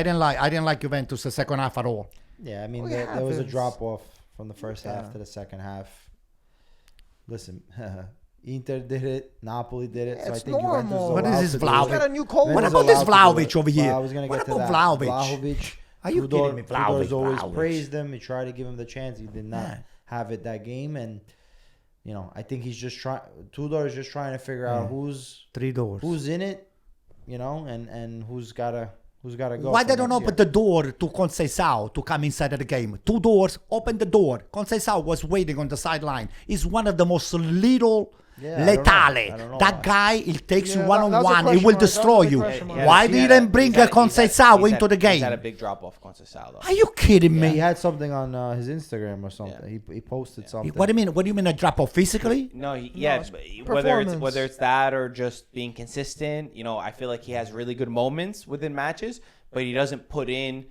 I didn't like Juventus the second half at all. Yeah, I mean, Well, it there was a happens. drop off from the first Yeah. half to the second half. Listen, Inter did it, Napoli did it, so I It's think Juventus normal. is What is allowed this to do Vlahovic? it. Got a new coach. What Juventus about is this allowed to do Vlahovic it. over here? Well, I was gonna What get to about that. Vlahovic? Vlahovic. Are you kidding me? Tudor's always Vlahovic. praised him. He tried to give him the chance. He did not Yeah. have it that game, and I think he's just trying. Tudor is just trying to figure out Three doors. who's in it, and who's gotta go. Why for they don't next open year. the door to Conceição to come inside of the game? 2 doors, open the door. Conceição was waiting on the sideline. He's one of the most little Yeah, I don't know. letale. I don't know That why. guy, he takes you Yeah, one on that's a one. He question will mark. That's a destroy big you. question mark. Why didn't bring a Conceição into the He's game? had a big drop off, Conceição, though. Are you kidding me? He had something on his Instagram or something. He posted something. What do you mean? What do you mean a drop off physically? No, it's whether performance. it's that or just being consistent, I feel like he has really good moments within matches, but he doesn't put in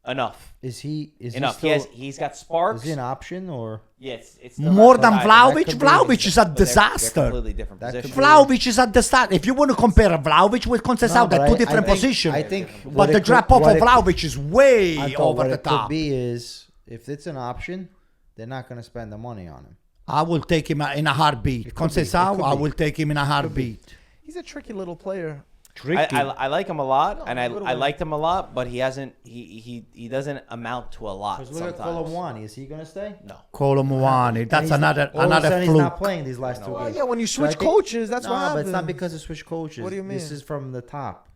enough. Is he Enough. still? He's got sparks. Is he an option or? Yes, it's still More not than tied. Vlahovic? could be- Vlahovic is a But they're disaster. completely different That could positions. be- Vlahovic is at the start. If you want to compare Vlahovic with Conceição, No, but they're two I different think- positions. I think. But what the it could- drop off what of it could- Vlahovic is way I thought over what the it top. could be is if it's an option, they're not going to spend the money on him. I will take him in a heartbeat. It could be. It Conceição, could I be. will take him in a heartbeat. He's a tricky little player. Tricky. I like him a lot, No, and little I one. liked him a lot, but he hasn't. He doesn't amount to a lot. Because look at Sometimes. Colomwani. Is he going to stay? No. Colomwani. That's And he's- all of a another sudden fluke. He's not playing these last 2 Well, games. yeah, when you So I switch think- coaches, that's what No, happens. but it's not because of switch coaches. What do you This mean? is from the top.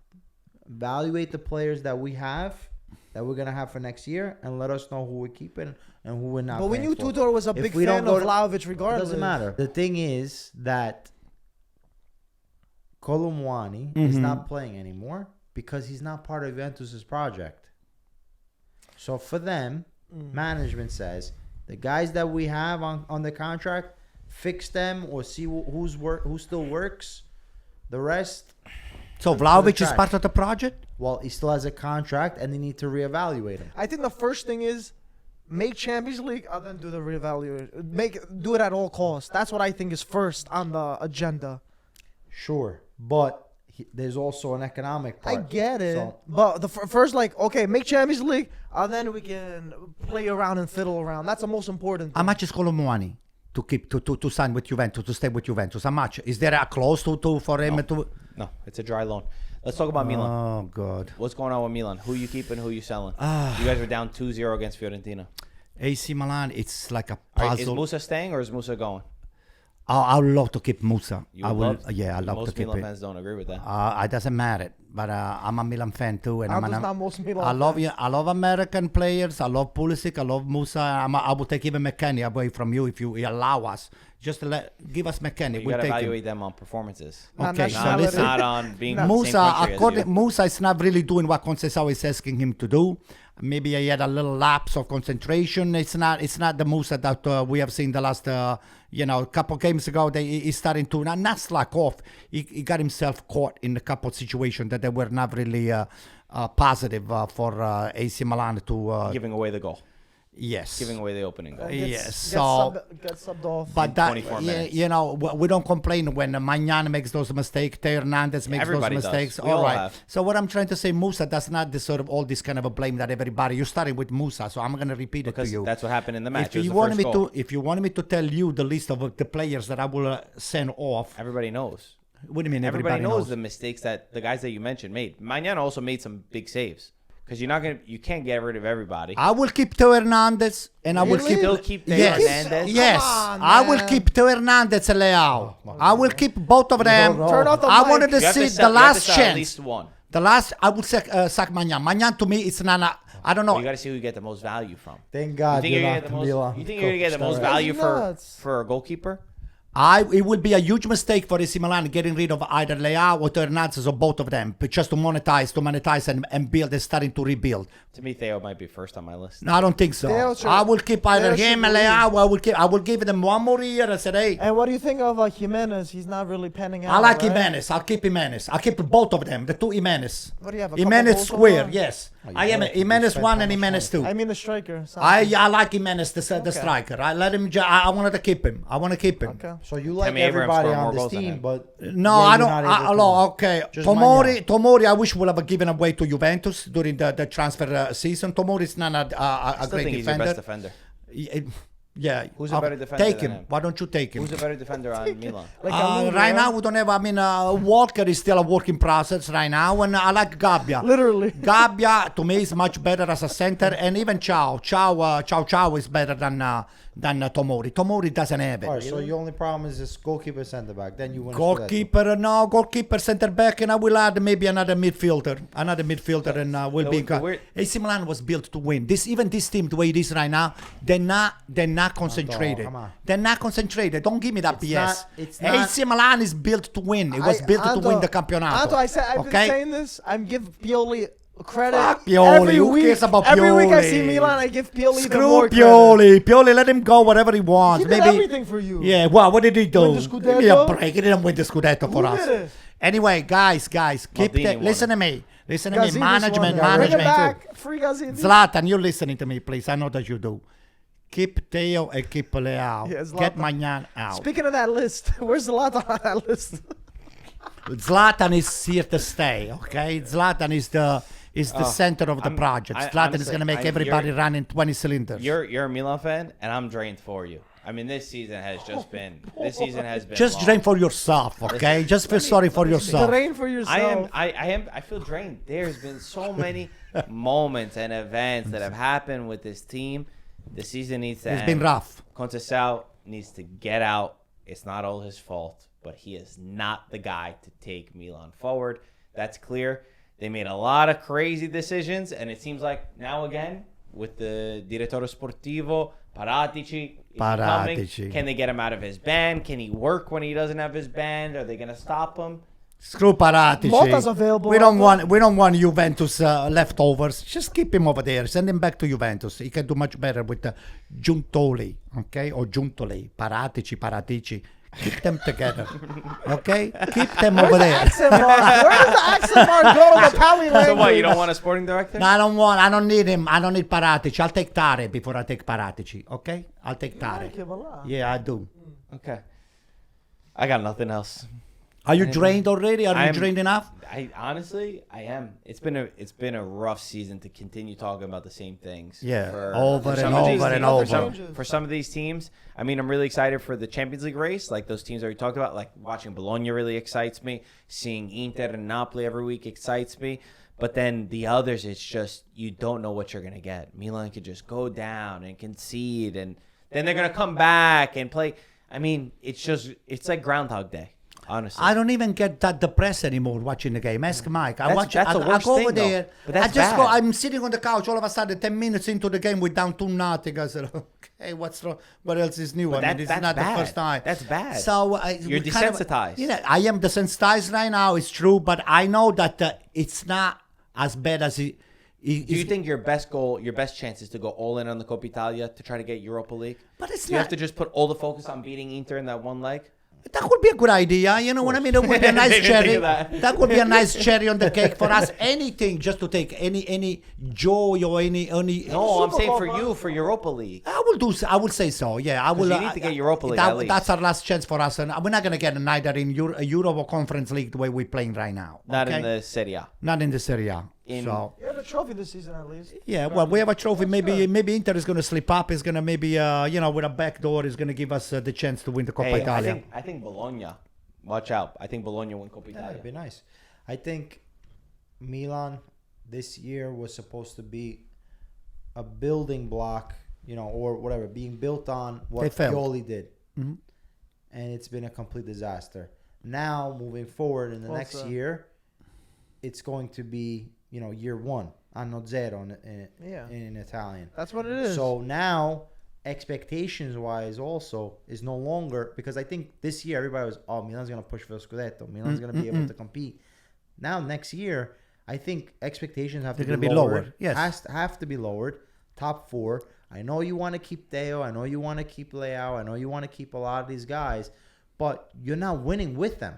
Evaluate the players that we have, that we're going to have for next year, and let us know who we're keeping and who we're not. But we paying knew for. Tudor was a If big we don't fan go of to- Vlahovic It regardless. doesn't matter. The thing is that Colomwani is not playing anymore because he's not part of Juventus's project. So for them, management says the guys that we have on the contract, fix them or see who still works. The rest, So Vlahovic is track. part of the project? well, he still has a contract and they need to reevaluate him. I think the first thing is make Champions League and then do the reevaluation. Do it at all costs. That's what I think is first on the agenda. Sure, but there's also an economic part. I get it, So- but the first, okay, make Champions League, and then we can play around and fiddle around. That's the most important How thing. much is Colomwani to keep to sign with Juventus, to stay with Juventus? How much? Is there a clause to for him to? No, it's a dry loan. Let's talk about Milan. Oh God. What's going on with Milan? Who you keeping? Who you selling? Ah. You guys are down 2-0 against Fiorentina. AC Milan, it's like a Is puzzle. Musa staying or is Musa going? I would love to keep Musa. You I would will. love- Yeah, I love to Most keep Milan it. fans don't agree with that. It doesn't matter, but I'm a Milan fan too, and How I'm does an, not most Milan I love fans? you. I love American players. I love Pulisic. I love Musa. I will take even McKennie away from you if you allow us. Just give us McKennie. You We'll got to take him. evaluate them on performances. Not Okay, so nationality. listen. Not on being from the same Musa, country as you. Musa is not really doing what Conceição is asking him to do. Maybe he had a little lapse of concentration. It's not the Musa that we have seen the last, couple games ago. He's starting to not slack off. He got himself caught in a couple of situations that they were not really positive for AC Milan to. Giving away the goal. Yes. Giving away the opening goal. Yes, so- get subbed off. But that, 24 minutes. we don't complain when Magnan makes those mistakes, Teo Hernandez makes Everybody those does. mistakes. We All all right. have. So what I'm trying to say, Musa does not deserve all this kind of a blame that everybody. You started with Musa, so I'm going to repeat Because it to you. that's what happened in the match. If It was you the wanted first me goal. if you wanted me to tell you the list of the players that I will send off, Everybody knows. what do you mean? Everybody knows the mistakes that the guys that you mentioned made. Magnan also made some big saves. Because you can't get rid of everybody. I will keep Teo Hernandez, and I will Really? keep. Still keep Teo Yes, Hernandez? yes. Come on, I will man. keep Teo Hernandez and Leao. I will keep both of them. no. Turn off the I mic. wanted to You have see to the sell- you have to last sell at chance. least one. The last, I would sack Magnan. Magnan to me, it's not. I don't know. You got to see who you get the most value from. Thank You God think you're you're not gonna the get the Milan. most? You think you're gonna get the most coach. value Nuts. for a goalkeeper? It would be a huge mistake for AC Milan getting rid of either Leao or Teo Hernandez or both of them, but just to monetize and build. They're starting to rebuild. To me, Theo might be first on my list. No, I don't think so. Theo should- I will keep either Theo him should and leave. Leao. I will give them one more year. I said, hey. And what do you think of Jimenez? He's not really panning out. I like right? Jimenez. I'll keep Jimenez. I'll keep both of them. The two Jimenez. What do you have? A couple Jimenez goals so square. far? Yes. Oh, I am you Jimenez spent 1 how and much Jimenez 2. I mean the striker. I like Jimenez, the striker. I let him. I wanted to keep him. I want to keep him. Okay. So you like Tammy Abraham everybody scored more on this goals than team, him. but No, yeah, I you're don't. not able to Hello, win. okay. Just Tomori, I wish would have given away to Juventus during the transfer season. Tomori is not a I still great think he's your defender. best defender. Yeah. Who's a better defender Take than him. him? Why don't you take him? Who's a better defender on Milan? Right now, we don't have. I mean, Walker is still a work in process right now, and I like Gabbia. Literally. Gabbia to me is much better as a center, and even Ciao is better than Tomori. Tomori doesn't have it. All right, so your only problem is this goalkeeper center back. Then you win. Goalkeeper, center back, and I will add maybe another midfielder, and will be. AC Milan was built to win. This team, the way it is right now, they're not concentrated. come on. They're not concentrated. Don't give me that BS. It's not- AC Milan is built to win. It was built to win the campionato. Anto, I've been saying this. I'm give Pioli credit. Fuck Pioli. Every Who week, cares about every week I Pioli? see Milan, I give Pioli the Screw more Pioli. Pioli, let him go whatever he credit. wants. He did Maybe. everything for you. Yeah, well, what did he do? Win the Give me a Scudetto? break. He didn't win the Scudetto for Who us. did it? Anyway, guys, keep Maldini that. won Listen it. to me. Listen to Gazzini's me. won Management. it. Bring it back. Free Gazzini. Zlatan, you're listening to me, please. I know that you do. Keep Teo and keep Leao. Yeah, Zlatan. Get Magnan out. Speaking of that list, where's Zlatan on that list? Zlatan is here to stay, okay? Zlatan is the center of the project. Zlatan is going to make everybody run in 20 cylinders. You're a Milan fan, and I'm drained for you. I mean, this season has been Just long. drain for yourself, okay? Just feel sorry for yourself. Train for yourself. I feel drained. There's been so many moments and events that have happened with this team. The season needs to end. It's been rough. Conte needs to get out. It's not all his fault, but he is not the guy to take Milan forward. That's clear. They made a lot of crazy decisions, and it seems like now again with the Direttore Sportivo, Paratici, coming. Can they get him out of his band? Can he work when he doesn't have his band? Are they going to stop him? Screw Paratici. Motta's available. We don't want Juventus leftovers. Just keep him over there. Send him back to Juventus. He can do much better with Giuntoli, okay, or Giuntoli, Paratici. Keep them together, okay? Keep them over there. Accent mark. Where does the accent mark go in Italian language? So what? You don't want a sporting director? No, I don't need him. I don't need Paratici. I'll take Tare before I take Paratici, okay? I'll take Tare. like him a lot. Yeah, I do. Okay. I got nothing else. Are you drained already? Are you drained enough? I honestly am. It's been a rough season to continue talking about the same things. Yeah, for over and some of these over and teams. over. For some of these teams, I mean, I'm really excited for the Champions League race. Like those teams that we talked about, like watching Bologna really excites me. Seeing Inter and Napoli every week excites me. But then the others, it's just you don't know what you're gonna get. Milan could just go down and concede, and then they're gonna come back and play. I mean, it's like Groundhog Day. Honestly, I don't even get that depressed anymore watching the game. Ask Mike. I That's the I worst go over thing, though. there. But that's I just bad. go. I'm sitting on the couch. All of a sudden, 10 minutes into the game, we're down 2-0. I said, "Okay, what's wrong? What else is new?" But I mean, this is not that's the first time. That's bad. So You're we kind of- desensitized. Yeah, I am desensitized right now. It's true, but I know that it's not as bad as it. Do you think your best chance is to go all in on the Coppa Italia to try to get Europa League? But it's Do you have not. to just put all the focus on beating Inter in that one leg? That would be a good idea. You know what I mean? It would be a nice Didn't think cherry. of that. That would be a nice cherry on the cake for us. Anything just to take any joy or any. No, I'm saying for you, for Europa League. I will say so. Yeah, I will. you need to get Europa League at least. That's our last chance for us, and we're not gonna get neither in Euro or Conference League the way we're playing right now. Not okay? in the Serie A. Not in the Serie A. So You have a trophy this season at least. yeah, well, we have a trophy. Maybe Inter is gonna slip up. Is gonna maybe with a back door is gonna give us the chance to win the Coppa Hey, Italia. I think Bologna. Watch out. I think Bologna win Coppa Yeah, Italia. it'd be nice. I think Milan this year was supposed to be a building block, or whatever, being built on They what failed. Pioli did. Mhm. And it's been a complete disaster. Now, moving forward in the Well next said. year, it's going to be, year one, anno zero in Italian. That's what it is. So now, expectations wise, also is no longer, because I think this year everybody was, Milan's going to push for the Scudetto. Milan's going to be able to compete. Now, next year, I think expectations have They're to gonna be be lowered. lower, yes. Have to be lowered. Top 4. I know you want to keep Deo. I know you want to keep Leao. I know you want to keep a lot of these guys, but you're not winning with them.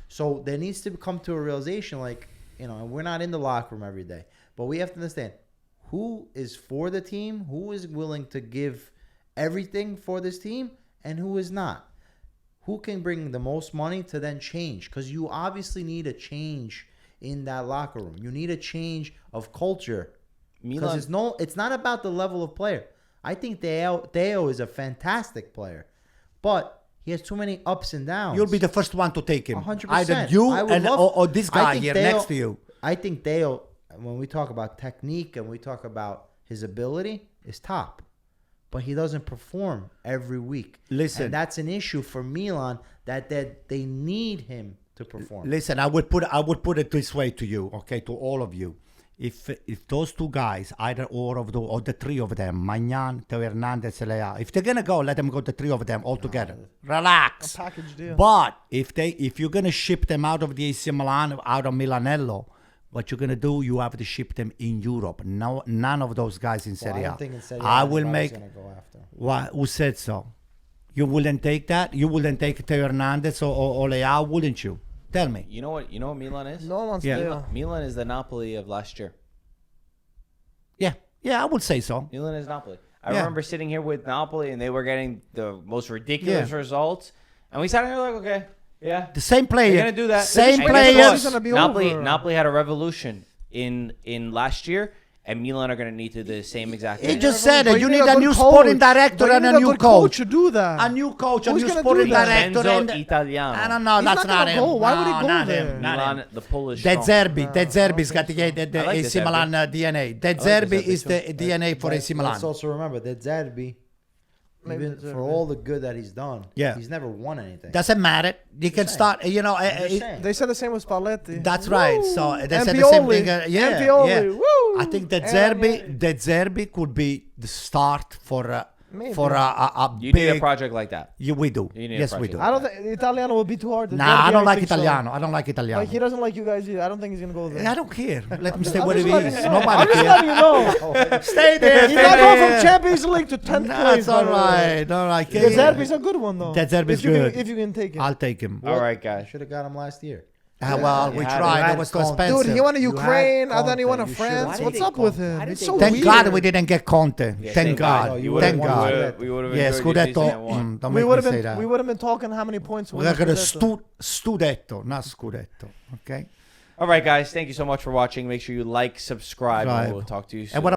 So there needs to come to a realization, we're not in the locker room every day, but we have to understand who is for the team, who is willing to give everything for this team, and who is not. who can bring the most money to then change. Because you obviously need a change in that locker room. You need a change of culture. Because it's not about the level of player. I think Theo is a fantastic player. But he has too many ups and downs. You'll be the first one to take him. 100%. Either you or this guy here next to you. I think Theo, when we talk about technique and we talk about his ability, is top. But he doesn't perform every week. Listen. And that's an issue for Milan that they need him to perform. Listen, I would put it this way to you, okay, to all of you. If those two guys, either or the three of them, Magnan, Teo Hernandez, Lea, if they're gonna go, let them go, the three of them all together. Relax. A package deal. But if you're gonna ship them out of the AC Milan, out of Milanello, what you're gonna do, you have to ship them in Europe. No, none of those guys in Serie A. I don't think in Serie A I will anybody's make. gonna go after. Why? Who said so? You wouldn't take that? You wouldn't take Teo Hernandez or Lea, wouldn't you? Tell me. You know what Milan is? No one's Yeah. there. Milan is the Napoli of last year. Yeah, I would say so. Milan is Napoli. I Yeah. remember sitting here with Napoli, and they were getting the most ridiculous results, and we sat here like, okay, yeah, The same player. they're gonna do that. Same And guess players. what? Gonna be Napoli, over. Napoli had a revolution in last year, and Milan are gonna need to do the same exact He thing. just said But it. You need need a a good new coach. sporting director But you and need a new good coach. to do that. A new coach, a Who's new gonna sporting do that? director. Vincenzo And Italiano. I don't know. He's That's not gonna him. go. Why would he No, go not there? him. Not Milan, him. the pull is De strong. Zerbi. De Zerbi's got I like the De AC Zerbi. Milan DNA. De I like Zerbi De Zerbi is too. the DNA for AC Milan. Let's also remember that Zerbi, Maybe even De for Zerbi. all the good that he's done, Yeah. he's never won anything. Doesn't matter. You can saying. start. You know. I'm just saying. They said the same with Spalletti. That's right. So Woo! they And said the same Pioli. thing. And Yeah, Pioli. yeah. Woo! I think that And De Zerbi could be the start for a Maybe. You big. need a project like that. We do. You need a Yes, we project do. like I don't think Italiano would be too hard. Nah, I don't like think so. Italiano. I don't like Italiano. Like he doesn't like you guys either. I don't think he's gonna go there. I don't care. Let him stay I'm where he just letting is. you know. I'm Nobody just cares. letting you know. Stay there. He's stay not going there. from Champions League to 10th place. That's all right. All right. De Zerbi's a good one though. De Zerbi's If you can- good. If you can take it. I'll take him. All right, guys. Should have got him last year. Well, we You had tried. it. It was too Dude, expensive. Dude, he went to You had Ukraine and then he went to Conte. You should've France. taken What's up Conte. with Why him? did It's they so go? Thank weird. God we didn't get Conte. Yeah, Thank God. you would've Thank won God. the- we would've Yeah, enjoyed the season at Scudetto. one. Don't We make would me have say that. been. We would have been talking how many points. we We're won gonna Scudetto. Scudetto, not Scudetto. Okay. All right, guys. Thank you so much for watching. Make sure you like, subscribe, and Subscribe. we'll talk to you soon. And what